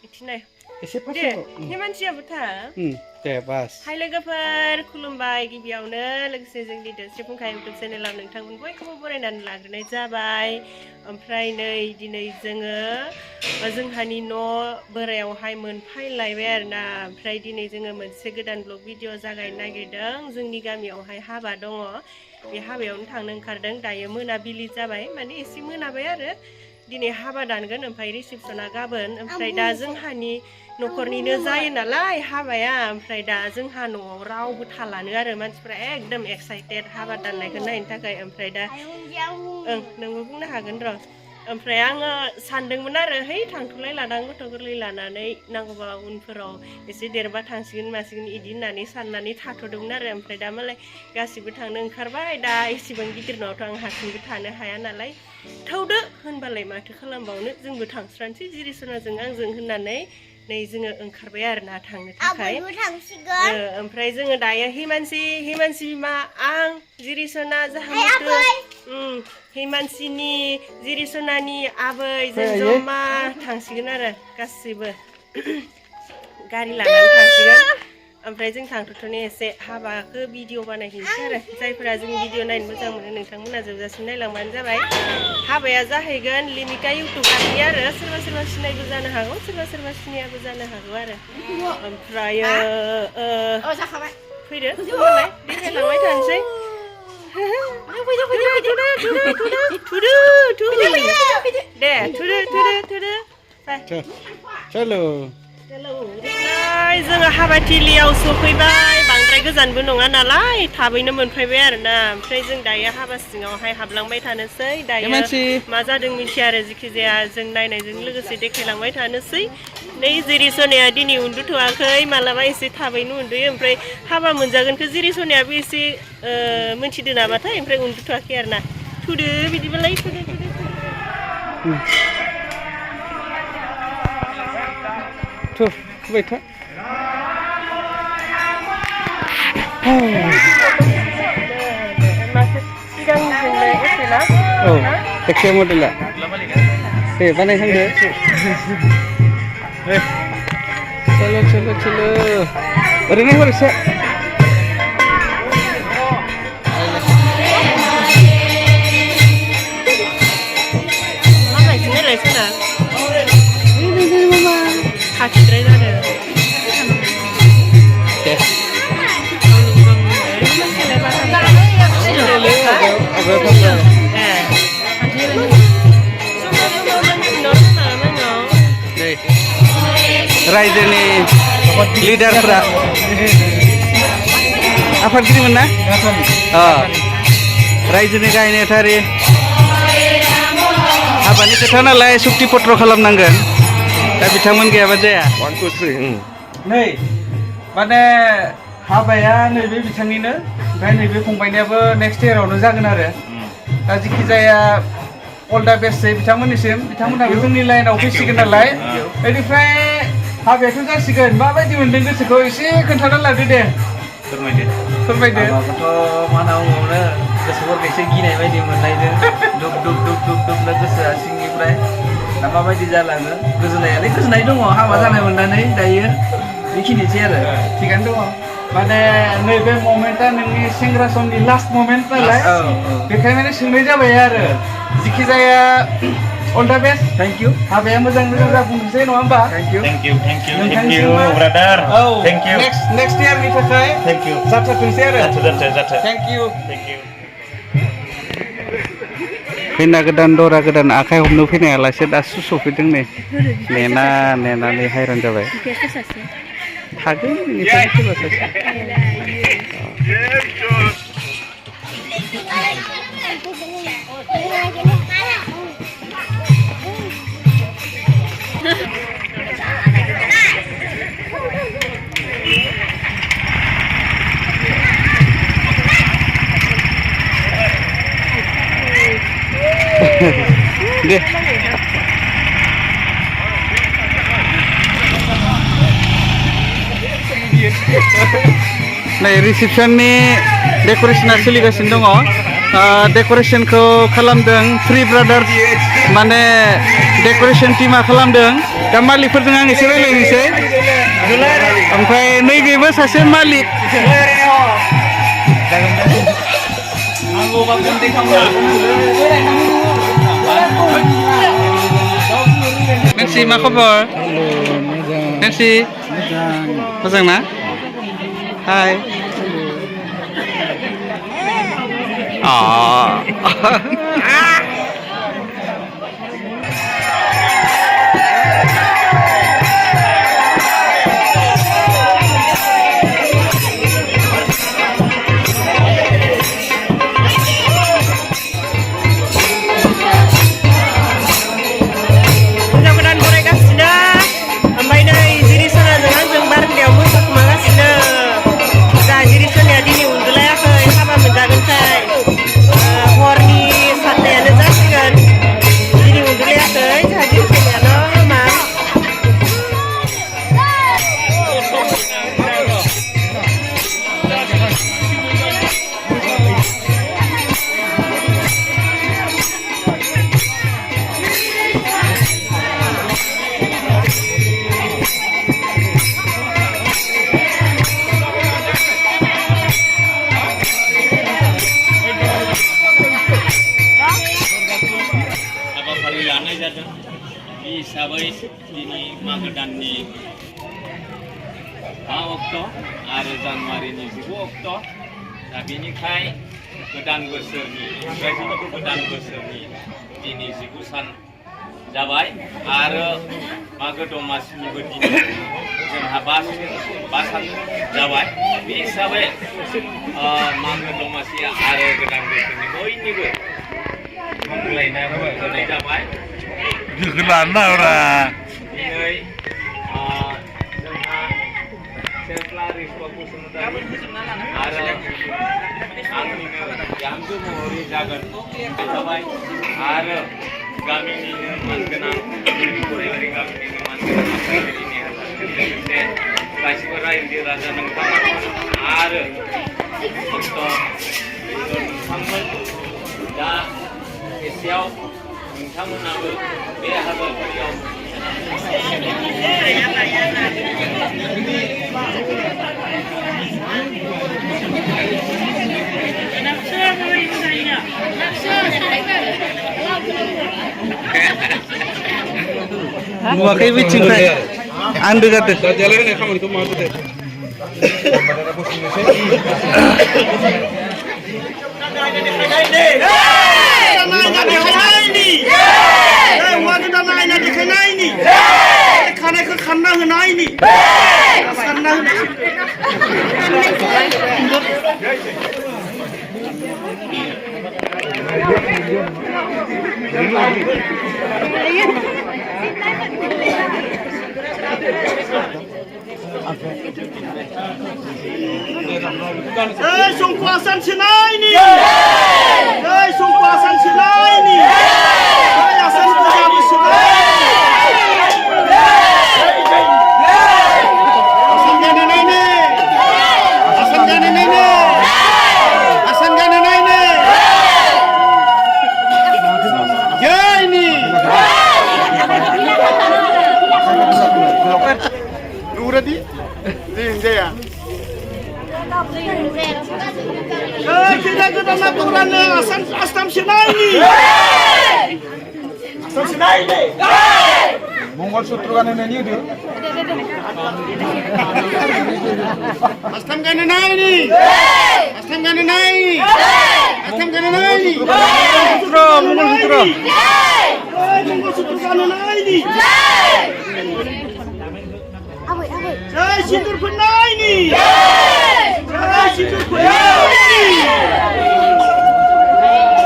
इथिनाय एसे दे हिमानसियाबो था दे बास हाय लोगोफोर खुलुमबाय गिबियावनो लोगोसे जोंनि दोस्रि फुंखा इउटुब चेनेलाव नोंथांमोन बयखौबो बरायनानै लाग्रोनाय जाबाय ओमफ्राय नै दिनै जोङो जोंहानि न' बोरायावहाय मोनफैलायबाय आरोना ओमफ्राय दिनै जोङो मोनसे गोदान ब्लग भिडिअ जागायनो नागिरदों जोंनि गामियावहाय हाबा दङ बे हाबायावनो थांनो ओंखारदों दायो मोनाबिलि जाबाय माने एसे मोनाबाय आरो दिनै हाबा दानगोन ओमफ्राय रिसेपसना गाबोन ओमफ्राय दा जोंहानि न'खरनिनो जायो नालाय हाबाया ओमफ्राय दा जोंहा न'आव रावबो थालानो आरो मानसिफ्रा एकदम एक्साइटेड हाबा दाननायखौ नायनो थाखाय ओमफ्राय दा नोंबो बुंनो हागोन र' ओमफ्राय आङो सानदोंमोन आरो है थांथ'लाय लादां गथ' गोरलै लानानै नांगौबा उनफोराव एसे देरबा थांसिगोन मासिगोन इदि होननानै साननानै थाथ'दोंमोन आरो ओमफ्राय दा मालाय गासिबो थांनो ओंखारबाय दा एसेबां गिदिर न'आवथ' आं हारसिंबो थानो हाया नालाय थौदो होनबालाय माथो खालामबावनो जोंबो थांस्रानोसै जिरिसनाजों आंजों होननानै नै जोङो ओंखारबाय आरोना थांनो थाखाय ओमफ्राय जोङो दायो हिमानसि बिमा आं जिरिसना जाहामुथु हिमानसिनि जिरिसनानि आबै जों जमा थांसिगोन आरो गासैबो गारि लानानै थांसिगोन ओमफ्राय जों थांथ'थ'नो एसे हाबाखौ भिडिअ बानायहैनोसै आरो जायफोरा जों भिडिअ नायनो मोजां मोनो नोंथांमोना जोबजासिम नायलांबानो जाबाय हाबाया जाहैगोन लिमिका इउटुबारनि आरो सोरबा सोरबा सिनायबो जानो हागौ सोरबा सोरबा सिनायाबो जानो हागौ आरो ओमफ्रायो फैदो होनबालाय देखायलांबाय थानोसै दे थुदो चलो जोङो हाबाथिलियाव सफैबाय बांद्राय गोजानबो नङा नालाय थाबैनो मोनफैबाय आरोना ओमफ्राय जों दायो हाबा सिङावहाय हाबलांबाय थानोसै दायो मा जादों मिथिया आरो जेखि जाया जों नायनायजों लोगोसे देखायलांबाय थानोसै नै जिरिसनाया दिनै उन्दुथ'वाखै मालाबा एसे थाबैनो उन्दुयो ओमफ्राय हाबा मोनजागोनखौ जिरिसनायाबो एसे मिथिदो नामाथाय ओमफ्राय उन्दुथ'वाखै आरोना थुदो बिदिबालाय थुदो फैबाय था औ एखे मडेला दे बानायखांदो चलो ओरैनो हरसे खाथिद्राय जादों रायजोनि लिडारफ्रा आफादगिरिमोन ना रायजोनि गाहाय नेहाथारि हाबानि खोथा नालाय सुक्ति पत्र खालामनांगोन दा बिथांमोन गैयाबा जाया 1 2 3 नै माने हाबाया नैबे बिथांनिनो ओमफ्राय नैबे फंबायनियाबो नेक्स्ट इयारावनो जागोन आरो दा जेखि जाया अल दा बेस्टसै बिथांमोननिसिम बिथांमोनाबो जोंनि लाइनाव फैसिगोन नालाय बेनिफ्राय हाबायाथ' जासिगोन माबायदि मोनदों गोसोखौ एसे खोन्थाना लादो दे फोरमायदो हाबाखौथ' मा होनना बुङो गोसोफोरखौ एसे गिनाय बायदि मोनलायदों दुब गोसोआ सिंनिफ्राय दा माबायदि जालाङो गोजोननाय दङ हाबा जानाय मोननानै दायो बेखिनिसै आरो थिगानो दङ माने नैबे ममेन्टआ नोंनि सेंग्रा समनि लास्ट ममेन्ट नालाय बेखायनो सोंनाय जाबाय आरो जेखि जाया अल दा बेस्ट थेंक इउ हाबाया मोजां जाफुंसै नङा होमबा thank you brother thank you next इयारनि थाखाय थेंक इउ जाथोंसै आरो थेंक इउ खैना गोदान दरा गोदान आखाइ हमनो फैनायालासे दासो सफैदों नै नेनानै हायरान जाबाय थागोन बेनिफ्राय सोरबा सासे दे नै रिसेपसननि डेक'रेसना सोलिगासिनो दङ डेक'रेसनखौ खालामदों थ्रि ब्रादार्स माने डेक'रेसन टीमा खालामदों दा मालिकफोरजों आं एसे रायज्लायनोसै ओमफ्राय नैबेबो सासे मालिक Nancy मा खबर Nancy मोजां ना हाय हिसाबै दिनै मागो दाननि 5 अक्ट' आरो जानुवारिनि 19 अक्ट' दा बेनिखाय गोदान बोसोरनि इंराजि गोदान बोसोरनि दिनै 19 सान जाबाय आरो मागो दमासिनिबो दिनै जोंहा 5 सान जाबाय बे हिसाबै मागो दमासि आरो गोदान बोसोरनि बयनिबो खुंलायनाय होनाय जाबाय Gimana orang? Ini जोंहा सेक्रेटारि बसुमतारी आरो आंनिनो बिहामजो महरै जागोन जाबाय आरो गामिनिनो मानगोनां फरायसालि गामिनिनो मानगोनां फरायसालिनि लोगोसे गासिबो रायजो राजा नोंथांमोन आरो नोंथांमोन दा एसेयाव नोंथांमोनाबो बे हाबाफारियाव नुवाखै बिथिंनिफ्राय आं दोगारदों Jalan ini kamu itu mau tuh. Sungkuasan Sinai ni. Sungkuasan Sinai ni. Asan kerja bersuara. Asan jana nene. Asan jana nene. Asan jana nene. Jai ni. Nura di. Di Jaya. Kita kedalam aturan Asam Sinai ni. Asam Sinai ni. Mongol Sutrukan ini dia. Asam Gananai ni. Asam Gananai. Asam Gananai ni. Sutra Mongol Sutra Mongol Sutrukan ini. Jai Sindur Penai ni. Jai Sindur Penai ni.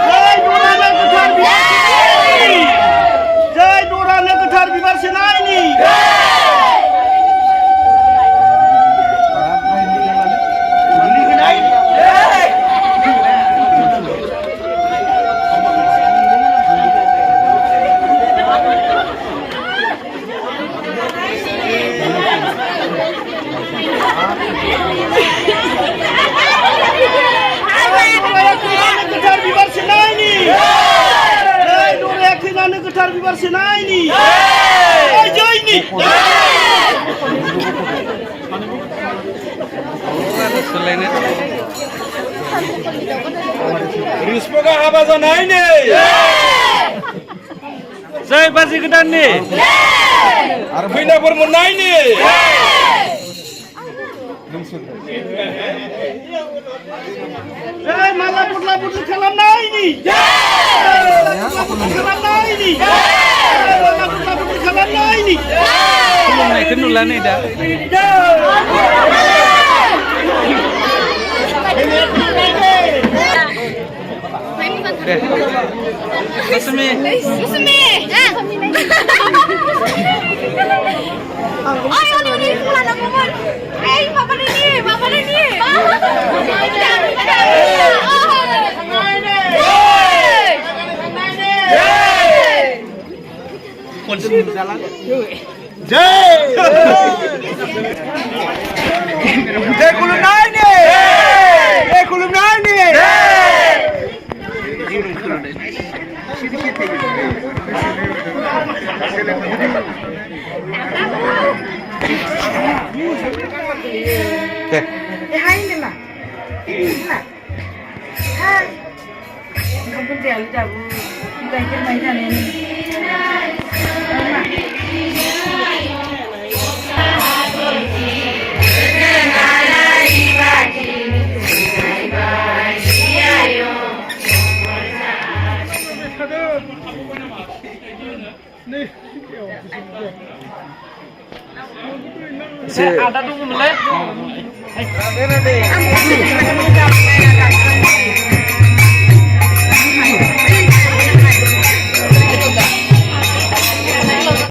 Jai Dorana Ketar Bibar ni. Jai Dorana Ketar Bibar Sinai ni. हाबा जानायनि जय बाजै गोदाननि आरो फैनाफोर मोननायनि जय माला बुदला बुदलि खालामनायनि खालामनायनि माला बुदला बुदलि खालामनायनि खुलुमनायखौ नुला नै दा दे Susumi Ayo ini pulang aku pun. Papa ini. Ada dulu mulai.